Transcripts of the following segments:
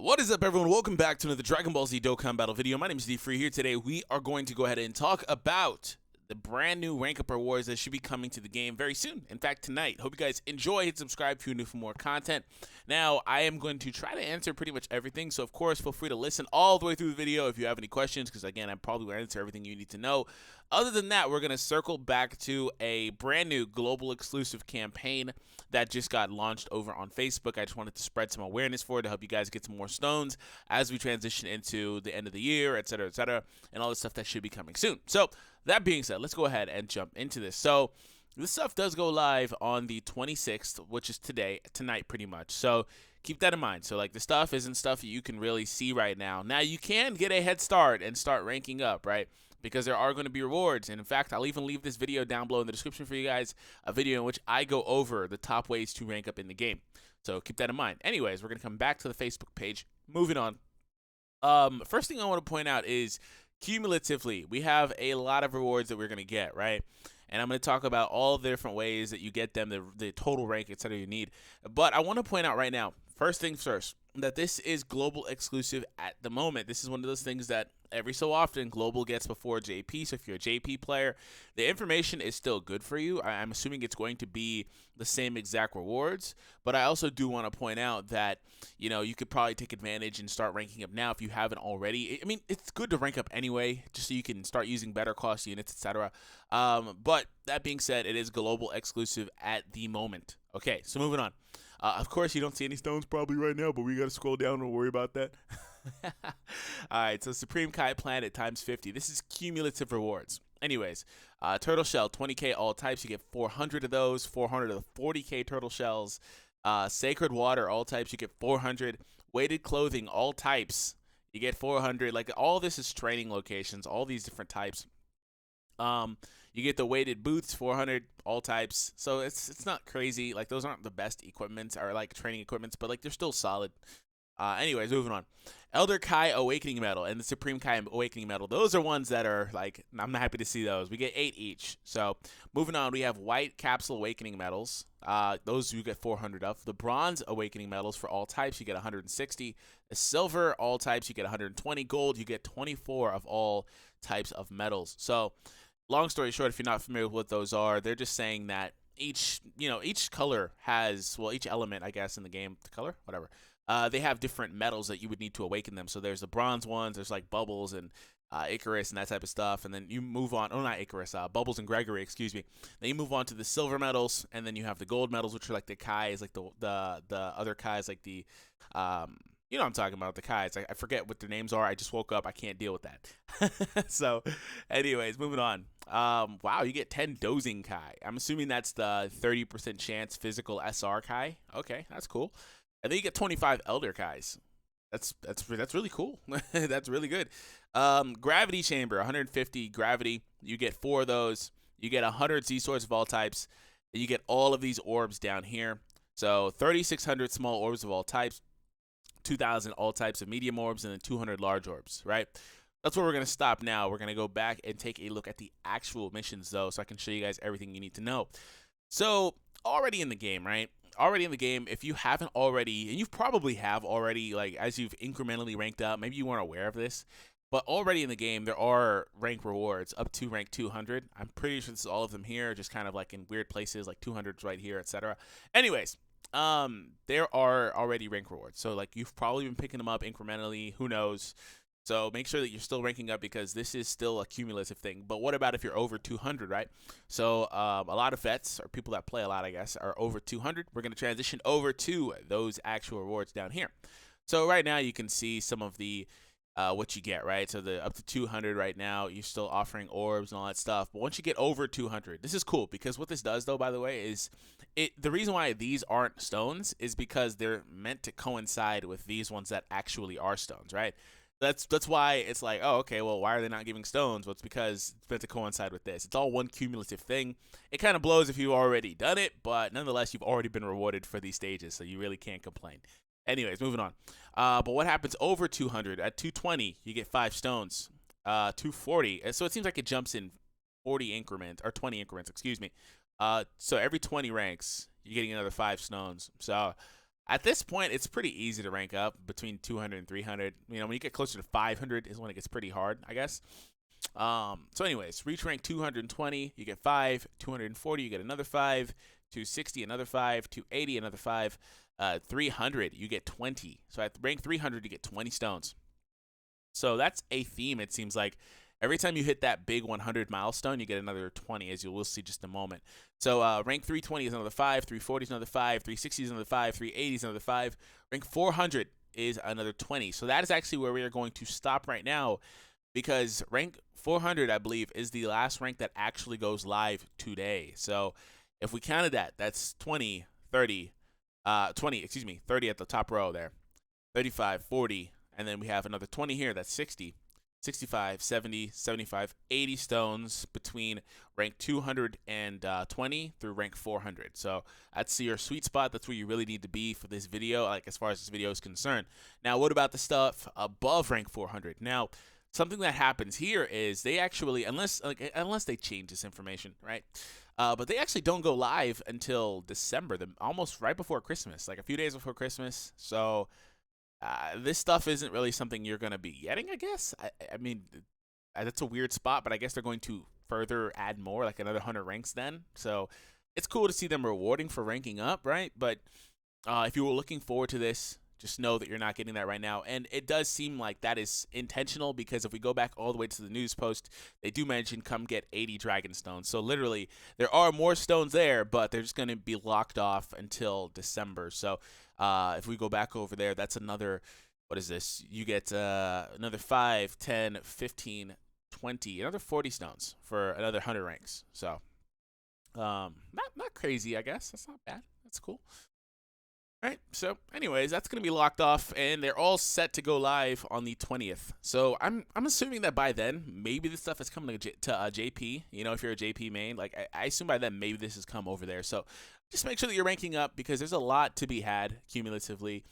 What is up, everyone? Welcome back to another Dragon Ball Z Dokkan battle video. My name is DFree. Here today, we are going to go ahead and talk about the brand new rank up rewards that should be coming to the game very soon. In fact, tonight. Hope you guys enjoy. Hit subscribe if you're new for more content. Now, I am going to try to answer pretty much everything. So, of course, feel free to listen all the way through the video if you have any questions, because, again, I probably will answer everything you need to know. Other than that, we're going to circle back to a brand new global exclusive campaign that just got launched over on Facebook. I just wanted to spread some awareness for it to help you guys get some more stones as we transition into the end of the year, etc., and all the stuff that should be coming soon. So, that being said, let's go ahead and jump into this. So, this stuff does go live on the 26th, which is tonight pretty much. So, keep that in mind. So, like, the stuff isn't stuff you can really see right now. Now, you can get a head start and start ranking up, right? Because there are going to be rewards. And in fact, I'll even leave this video down below in the description for you guys, a video in which I go over the top ways to rank up in the game. So keep that in mind. Anyways, we're going to come back to the Facebook page. Moving on. First thing I want to point out is cumulatively, we have a lot of rewards that we're going to get, right? And I'm going to talk about all the different ways that you get them, the total rank, etc. you need. But I want to point out right now, first things first, that this is global exclusive at the moment. This is one of those things that every so often global gets before JP. So if you're a JP player, the information is still good for you. I'm assuming it's going to be the same exact rewards. But I also do want to point out that, you know, you could probably take advantage and start ranking up now if you haven't already. I mean, it's good to rank up anyway, just so you can start using better cost units, etc. But that being said, it is global exclusive at the moment. Okay, so moving on. Of course, you don't see any stones probably right now, but we got to scroll down and worry about that. All right, so Supreme Kai Planet times 50. This is cumulative rewards. Anyways, Turtle Shell, 20k all types. You get 400 of those, 400 of the 40k Turtle Shells. Sacred Water, all types. You get 400. Weighted Clothing, all types. You get 400. Like, all this is training locations, all these different types. You get the weighted boots, 400, all types. So it's not crazy. Like, those aren't the best equipments or like training equipments, but like they're still solid. Anyways, moving on. Elder Kai Awakening Medal and the Supreme Kai Awakening Medal. Those are ones that are like, I'm not happy to see those. We get 8 each. So moving on, we have White Capsule Awakening Medals. Those you get 400 of. The Bronze Awakening Medals for all types, you get 160. The Silver, all types, you get 120. Gold, you get 24 of all types of medals. So long story short, if you're not familiar with what those are, they're just saying that each color has, well, each element, I guess, in the game, the color, whatever, they have different metals that you would need to awaken them. So there's the bronze ones, there's like Bubbles and Icarus and that type of stuff, and then you move on, oh, not Icarus, Bubbles and Gregory, excuse me. Then you move on to the silver medals, and then you have the gold medals, which are like the Kais, like the other Kais, like the, you know what I'm talking about, the Kais. I forget what their names are. I just woke up. I can't deal with that. So, anyways, moving on. Wow, you get 10 Dozing Kai. I'm assuming that's the 30% chance physical SR Kai. Okay, that's cool. And then you get 25 Elder Kais. That's really cool. That's really good. Gravity Chamber, 150 Gravity. You get 4 of those. You get 100 Z Swords of all types. And you get all of these orbs down here. So 3,600 small orbs of all types. 2,000 all types of medium orbs, and then 200 large orbs, right? That's where we're going to stop now. We're going to go back and take a look at the actual missions, though, so I can show you guys everything you need to know. So, already in the game, right? Already in the game, if you haven't already, and you probably have already, like, as you've incrementally ranked up, maybe you weren't aware of this, but already in the game, there are rank rewards up to rank 200. I'm pretty sure this is all of them here, just kind of like in weird places, like 200's right here, etc. Anyways, there are already rank rewards. So, like, you've probably been picking them up incrementally. Who knows? So make sure that you're still ranking up, because this is still a cumulative thing. But what about if you're over 200, right? So a lot of vets, or people that play a lot, I guess, are over 200. We're going to transition over to those actual rewards down here. So right now you can see some of the what you get, right? So the up to 200 right now, you're still offering orbs and all that stuff. But once you get over 200, this is cool, because what this does, though, by the way, is the reason why these aren't stones is because they're meant to coincide with these ones that actually are stones, right? That's why it's like, oh, okay, well, why are they not giving stones? Well, it's because it's meant to coincide with this. It's all one cumulative thing. It kind of blows if you've already done it, but nonetheless, you've already been rewarded for these stages, so you really can't complain. Anyways, moving on. But what happens over 200? At 220, you get 5 stones. 240, so it seems like it jumps in 40 increments, or 20 increments, excuse me. So every 20 ranks, you're getting another 5 stones. So At this point, it's pretty easy to rank up between 200 and 300. You know, when you get closer to 500 is when it gets pretty hard, I guess. So anyways, reach rank 220, you get 5, 240, you get another 5, 260, another 5, 280, another 5, 300, you get 20. So at rank 300, you get 20 stones. So that's a theme, it seems like. Every time you hit that big 100 milestone, you get another 20, as you will see just in a moment. So rank 320 is another 5, 340 is another 5, 360 is another 5, 380 is another 5. Rank 400 is another 20. So that is actually where we are going to stop right now, because rank 400, I believe, is the last rank that actually goes live today. So if we counted that, that's 20, 30 at the top row there, 35, 40, and then we have another 20 here, that's 60. 65, 70, 75, 80 stones between rank 220 through rank 400. So that's your sweet spot. That's where you really need to be for this video, like as far as this video is concerned. Now, what about the stuff above rank 400? Now, something that happens here is they actually, unless they change this information, right? But they actually don't go live until December, almost right before Christmas, like a few days before Christmas. So this stuff isn't really something you're going to be getting, I guess. I mean, that's a weird spot, but I guess they're going to further add more, like another 100 ranks then. So it's cool to see them rewarding for ranking up, right? But if you were looking forward to this, just know that you're not getting that right now. And it does seem like that is intentional, because if we go back all the way to the news post, they do mention come get 80 dragon stones. So literally, there are more stones there, but they're just going to be locked off until December. So if we go back over there, that's another, what is this? You get another 5, 10, 15, 20, another 40 stones for another 100 ranks. So not crazy, I guess. That's not bad. That's cool. All right, so anyways, that's going to be locked off, and they're all set to go live on the 20th. So I'm assuming that by then, maybe this stuff is coming to JP. You know, if you're a JP main, like I assume by then maybe this has come over there. So just make sure that you're ranking up, because there's a lot to be had cumulatively.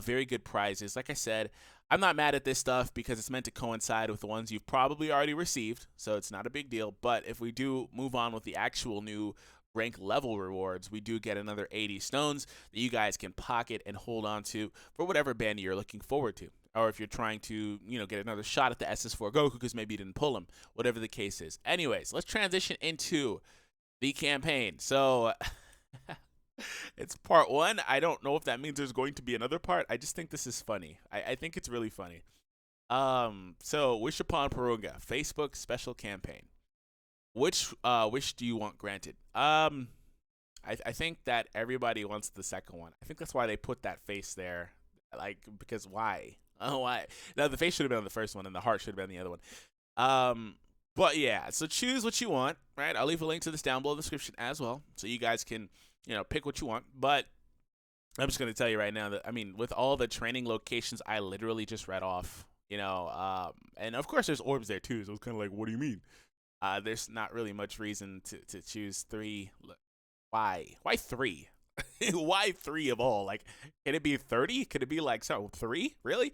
Very good prizes. Like I said, I'm not mad at this stuff because it's meant to coincide with the ones you've probably already received, so it's not a big deal. But if we do move on with the actual new rank level rewards, we do get another 80 stones that you guys can pocket and hold on to for whatever banner you're looking forward to. Or if you're trying to, you know, get another shot at the SS4 Goku because maybe you didn't pull him, whatever the case is. Anyways, let's transition into the campaign. So it's part 1. I don't know if that means there's going to be another part. I just think this is funny. I think it's really funny. So Wish Upon Purunga, Facebook special campaign. Which wish do you want granted? I think that everybody wants the second one. I think that's why they put that face there. Like, because why? Oh, why? No, the face should have been on the first one, and the heart should have been the other one. But yeah, so choose what you want, right? I'll leave a link to this down below in the description as well, so you guys can, you know, pick what you want. But I'm just gonna tell you right now that, I mean, with all the training locations I literally just read off, you know, and of course there's orbs there too. So it's kind of like, what do you mean? There's not really much reason to choose 3. Why 3? Why 3 of all? Like, can it be 30? Could it be like 3? Really?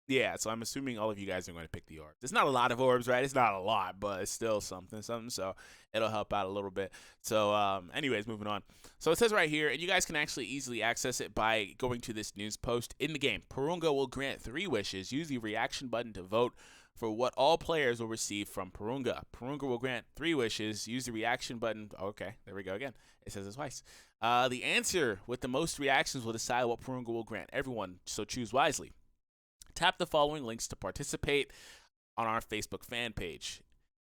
Yeah, so I'm assuming all of you guys are going to pick the orbs. It's not a lot of orbs, right? It's not a lot, but it's still something, so it'll help out a little bit. So anyways, moving on. So it says right here, and you guys can actually easily access it by going to this news post in the game. Purunga will grant 3 wishes. Use the reaction button to vote for what all players will receive from Purunga. Purunga will grant 3 wishes. Use the reaction button. Okay, there we go again. It says it twice. The answer with the most reactions will decide what Purunga will grant everyone, so choose wisely. Tap the following links to participate on our Facebook fan page.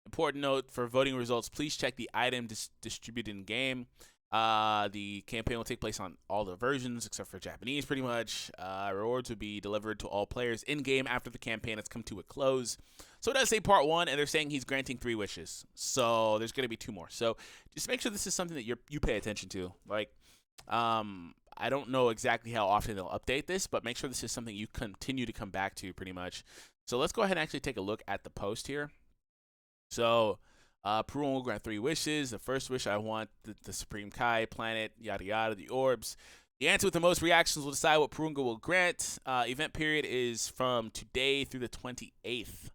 Important note for voting results, please check the item distributed in game. The campaign will take place on all the versions except for Japanese, pretty much. Rewards will be delivered to all players in game after the campaign has come to a close. So it does say part 1, and they're saying he's granting 3 wishes. So there's going to be 2 more. So just make sure this is something that you pay attention to. Like, I don't know exactly how often they'll update this, but make sure this is something you continue to come back to, pretty much. So let's go ahead and actually take a look at the post here. So Purunga will grant 3 wishes. The first wish, I want the Supreme Kai planet, yada yada, the orbs. The answer with the most reactions will decide what Purunga will grant. Event period is from today through the 28th.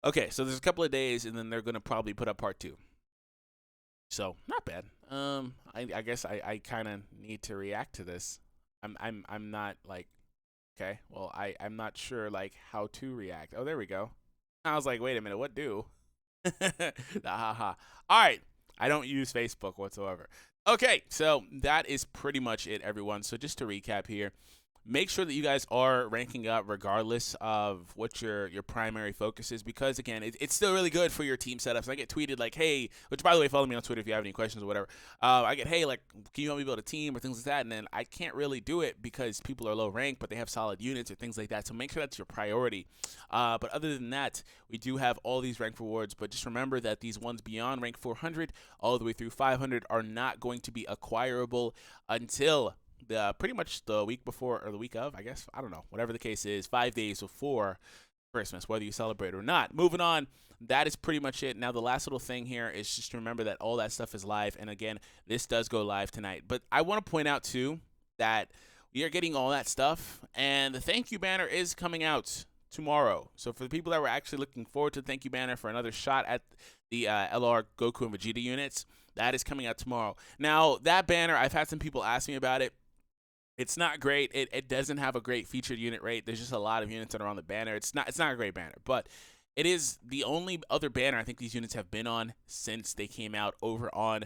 Okay, so there's a couple of days, and then they're going to probably put up part 2. So, not bad. I guess I kind of need to react to this. I'm not like, okay, well, I'm not sure like how to react. Oh, there we go. I was like, wait a minute, what do? Ha. All right, I don't use Facebook whatsoever. Okay, so that is pretty much it, everyone. So just to recap here, make sure that you guys are ranking up regardless of what your primary focus is, because again, it's still really good for your team setups. I get tweeted like, hey, which by the way, follow me on Twitter if you have any questions or whatever. I get, hey, like, can you help me build a team or things like that? And then I can't really do it because people are low ranked, but they have solid units or things like that. So make sure that's your priority. But other than that, we do have all these rank rewards, but just remember that these ones beyond rank 400 all the way through 500 are not going to be acquirable until pretty much the week before or the week of, I guess. I don't know. Whatever the case is, 5 days before Christmas, whether you celebrate or not. Moving on, that is pretty much it. Now, the last little thing here is just to remember that all that stuff is live. And again, this does go live tonight. But I want to point out, too, that we are getting all that stuff. And the thank you banner is coming out tomorrow. So for the people that were actually looking forward to the thank you banner for another shot at the LR, Goku, and Vegeta units, that is coming out tomorrow. Now, that banner, I've had some people ask me about it. It's not great. It doesn't have a great featured unit rate. There's just a lot of units that are on the banner. It's not a great banner, but it is the only other banner I think these units have been on since they came out over on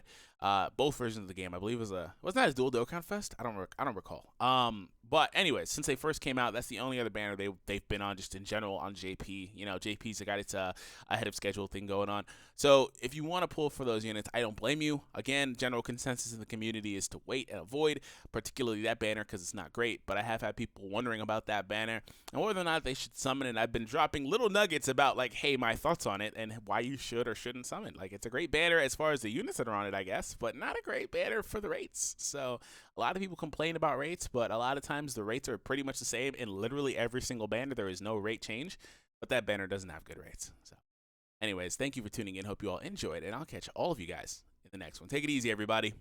both versions of the game. I believe wasn't that a dual Dokkan Fest? I don't recall. But anyways, since they first came out, that's the only other banner they've been on just in general on JP. You know, JP's got its ahead of schedule thing going on. So if you want to pull for those units, I don't blame you. Again, general consensus in the community is to wait and avoid, particularly that banner, because it's not great. But I have had people wondering about that banner and whether or not they should summon it. I've been dropping little nuggets about like, hey, my thoughts on it and why you should or shouldn't summon. Like, it's a great banner as far as the units that are on it, I guess, but not a great banner for the rates. So a lot of people complain about rates, but a lot of times the rates are pretty much the same in literally every single banner. There is no rate change, but that banner doesn't have good rates. So anyways, thank you for tuning in. Hope you all enjoyed, and I'll catch all of you guys in the next one. Take it easy, everybody.